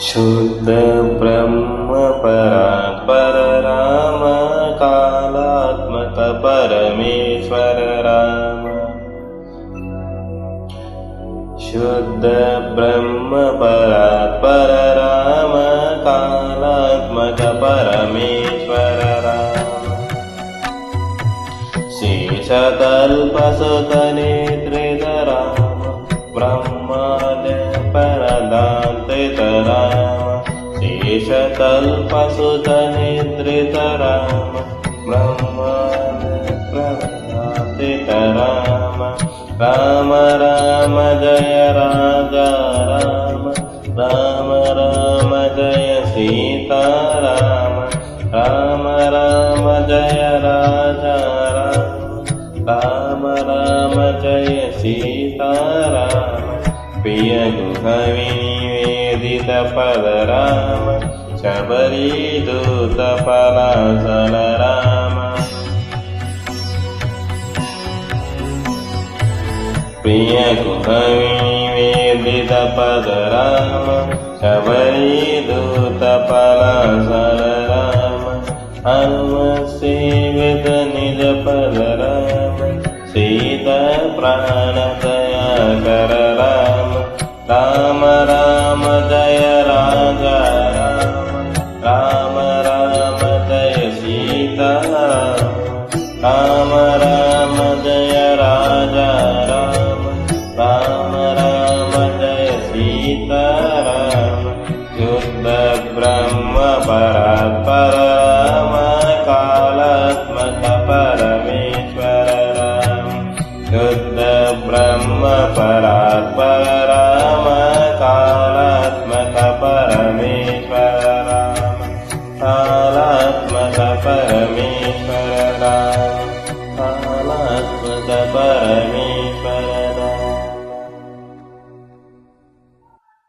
शुद्ध ब्रह्म परात्पर राम कालात्मक परमेश्वर राम। शुद्ध ब्रह्म परात्पर राम कालात्मक परमेश्वर राम। शेषतल्पसुतनेत्रित राम ब्रह्माद्य परदान्तित राम। शेषतल्पसुतनेत्रित राम ब्रह्माद्य परदान्तित राम। राम राम जय राजा राम। राम राम जय सीता राम। राम राम जय राजा राम। राम राम जय सीता राम। प्रिय गुह विनिवेदित पद राम। शबरी दूत पलाशल राम। प्रिय गुह विनिवेदित पद राम। शबरी दूत पलाशल राम। हनुम सेवित निज पद राम। सीता प्राण दया कर राम। राम राम जय राजा राम। राम राम जय सीता राम। राम राम जय राजा राम। राम राम जय सीता राम। शुद्ध ब्रह्म परात्पर राम कालात्मक परमेश्वर राम। शुद्ध ब्रह्म परात्पर राम कालात्मक परमेश्वर राम। कालात्मक परमेश्वर राम। कालात्मक परमेश्वर